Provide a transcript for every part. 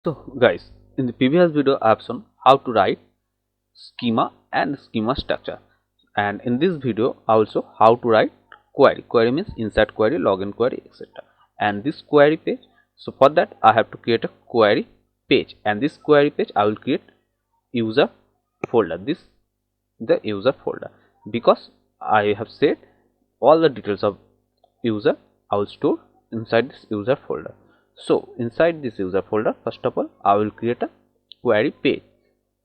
So guys, in the previous video I have shown how to write schema and schema structure, and in this video also how to write query. Query means insert query, login query, etc. And this query page, so for that I have to create a query page, and this query page I will create user folder, this the user folder, because I have said all the details of user I will store inside this user folder. So inside this user folder, first of all I will create a query page,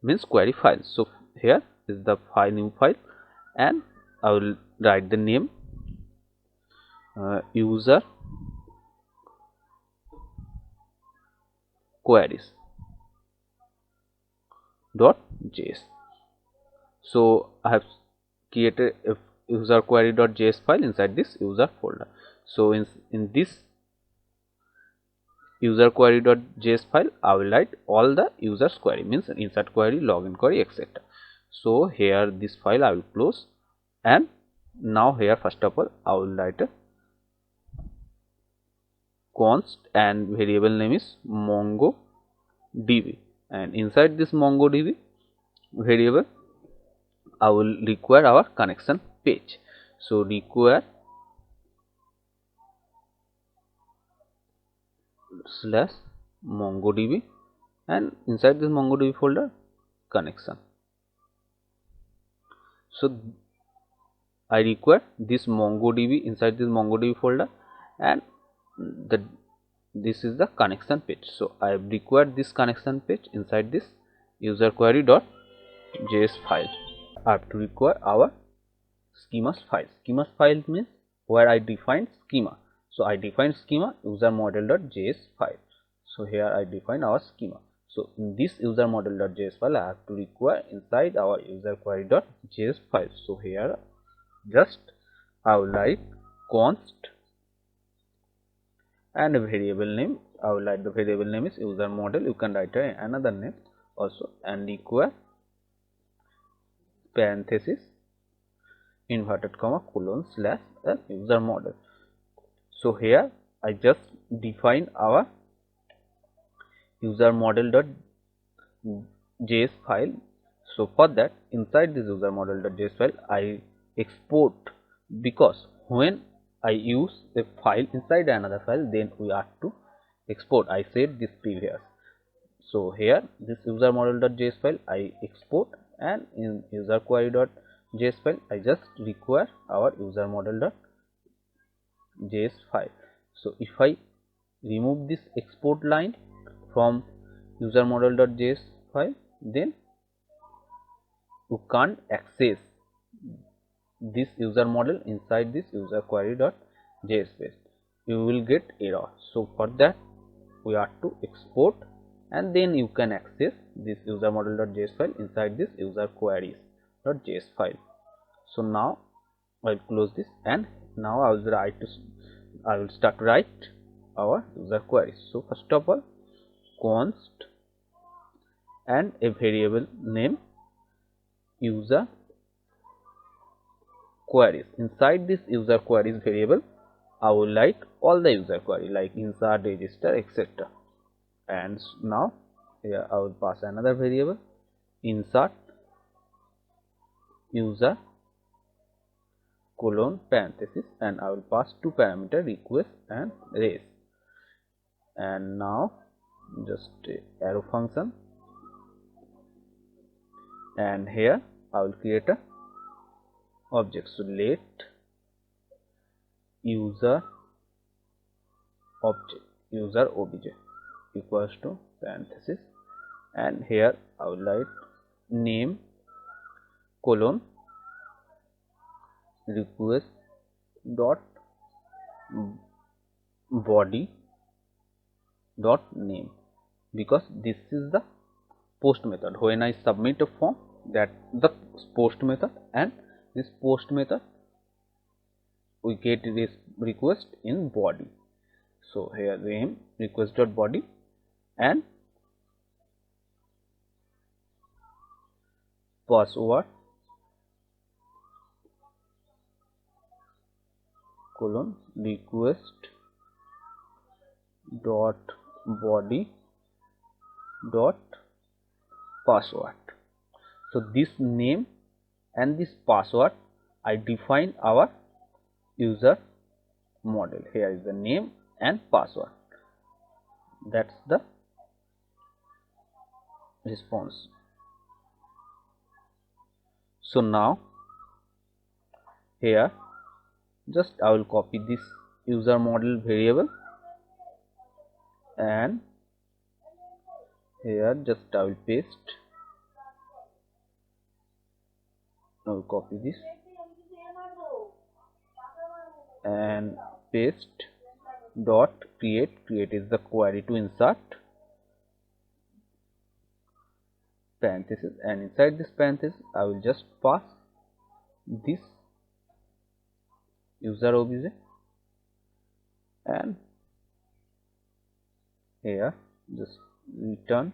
means query file. So here is the file, new file, and I will write the name user queries .js. So I have created a user query.js file inside this user folder. So in this user query.js file I will write all the users query, means insert query, login query, etc. So here this file I will close, and now here first of all I will write a const, and variable name is mongodb, and inside this mongodb variable I will require our connection page. So require slash mongodb, and inside this mongodb folder connection. So I require this mongodb inside this mongodb folder, and this is the connection page. So I require this connection page inside this user query.js file. I have to require our schemas file. Schemas file means where I define schema. So I define schema user model.js file. So here I define our schema. So in this user model.js file I have to require inside our user query.js file. So here just I will write const and a variable name. I will write the variable name is user model. You can write another name also, and require parenthesis inverted comma colon slash and user model. So here I just define our user model.js file. So for that inside this user model.js file I export, because when I use a file inside another file then we have to export. I said this previous. So here this user model.js file I export, and in user query.js file I just require our user model.js file. So if I remove this export line from user model.js file, then you can't access this user model inside this user query.js page. You will get error. So for that we have to export, and then you can access this user model.js file inside this user queries.js file. So now I'll close this, and now I will start to write our user queries. So first of all const and a variable name user queries. Inside this user queries variable I will write all the user query like insert, register, etc. And now here I will pass another variable insert user colon parenthesis, and I will pass two parameter request and raise. And now just arrow function, and here I will create a object. So let user object user obj equals to parenthesis, and here I will write name colon request dot body dot name, because this is the post method. When I submit a form, that the post method, and this post method we get this request in body. So here name request dot body and password colon request dot body dot password. So this name and this password I define our user model. Here is the name and password. That's the response. So now here just I will copy this user model variable, and here just I will paste. I will copy this and paste dot create. Create is the query to insert parenthesis, and inside this parenthesis I will just pass this user obj, and here just return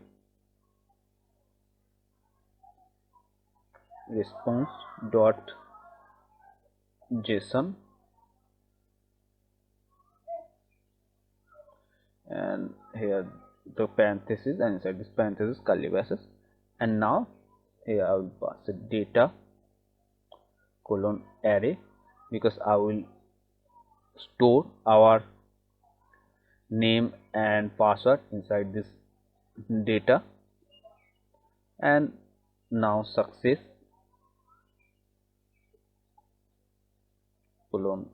response dot json, and here the parenthesis, and inside this parenthesis curly braces, and now here I will pass a data colon array, because I will store our name and password inside this data. And now success colon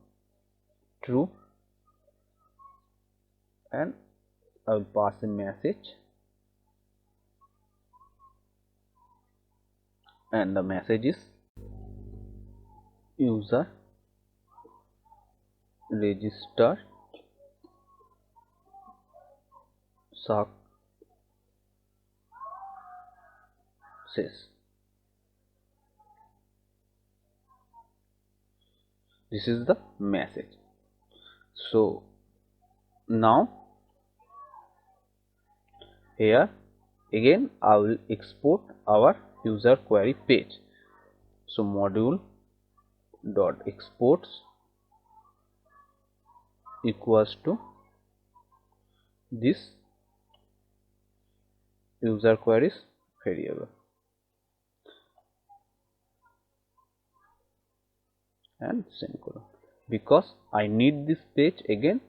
true, and I will pass a message, and the message is user registered success. This is the message. So now here again I will export our user query page. So module dot exports equals to this user queries variable, and semicolon, because I need this page again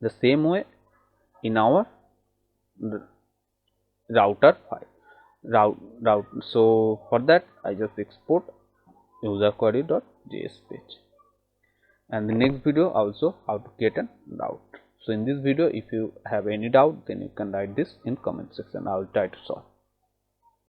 the same way in our router file route. So for that I just export user query.js page, and the next video also how to get a route. So in this video if you have any doubt, then you can write this in comment section. I will try to solve.